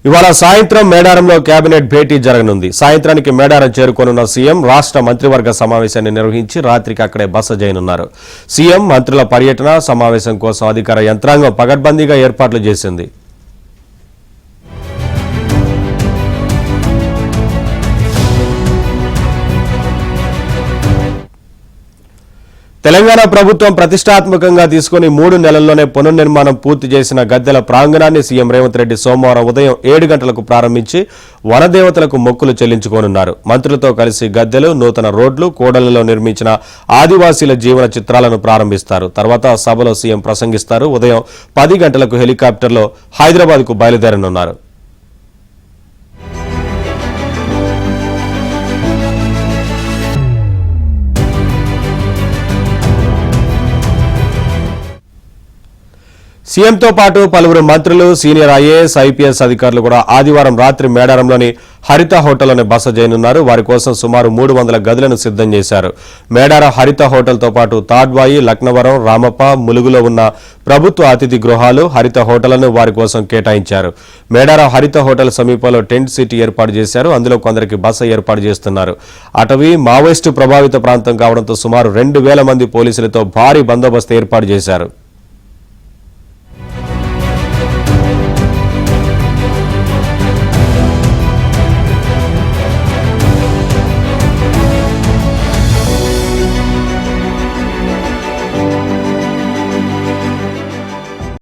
ఇవాళ సాయంత్రం మేడారంలో కేబినెట్ భేటీ జరగనుంది. సాయంత్రానికి మేడారం చేరుకోనున్న సీఎం రాష్ట్ర మంత్రివర్గ సమావేశాన్ని నిర్వహించి రాత్రికి అక్కడే బస చేయనున్నారు. సీఎం మంత్రుల పర్యటన సమావేశం కోసం అధికార యంత్రాంగం పగడ్బందీగా ఏర్పాట్లు చేసింది. తెలంగాణ ప్రభుత్వం ప్రతిష్టాత్మకంగా తీసుకుని 3 నెలల్లోనే పునర్నిర్మాణం పూర్తి చేసిన గద్దెల ప్రాంగణాన్ని సీఎం రేవంత్ రెడ్డి సోమవారం ఉదయం 7 గంటలకు ప్రారంభించి వనదేవతలకు మొక్కులు చెల్లించుకోనున్నారు. మంత్రులతో కలిసి గద్దెలు, నూతన రోడ్లు, కూడళ్లలో నిర్మించిన ఆదివాసీల జీవన చిత్రాలను ప్రారంభిస్తారు. తర్వాత సభలో సీఎం ప్రసంగిస్తారు. ఉదయం 10 గంటలకు హెలికాప్టర్లో హైదరాబాద్కు బయలుదేరనున్నారు. సీఎంతో పాటు పలువురు మంత్రులు, సీనియర్ ఐఏఎస్, ఐపీఎస్ అధికారులు కూడా ఆదివారం రాత్రి మేడారంలోని హరిత హోటల్లోనే బస చేయనున్నారు. వారి కోసం సుమారు 300 గదులను సిద్ధం చేశారు. మేడారం హరిత హోటల్తో పాటు తాడ్వాయి, లక్నవరం, రామప్ప, ములుగులో ఉన్న ప్రభుత్వ అతిథి గృహాలు, హరిత హోటళ్లను వారి కోసం కేటాయించారు. మేడారం హరిత హోటల్ సమీపంలో టెంట్ సిటీ ఏర్పాటు చేశారు. అందులో కొందరికి బస ఏర్పాటు చేస్తున్నారు. అటవీ, మావోయిస్టు ప్రభావిత ప్రాంతం కావడంతో సుమారు 2000 మంది పోలీసులతో భారీ బందోబస్తు ఏర్పాటు చేశారు.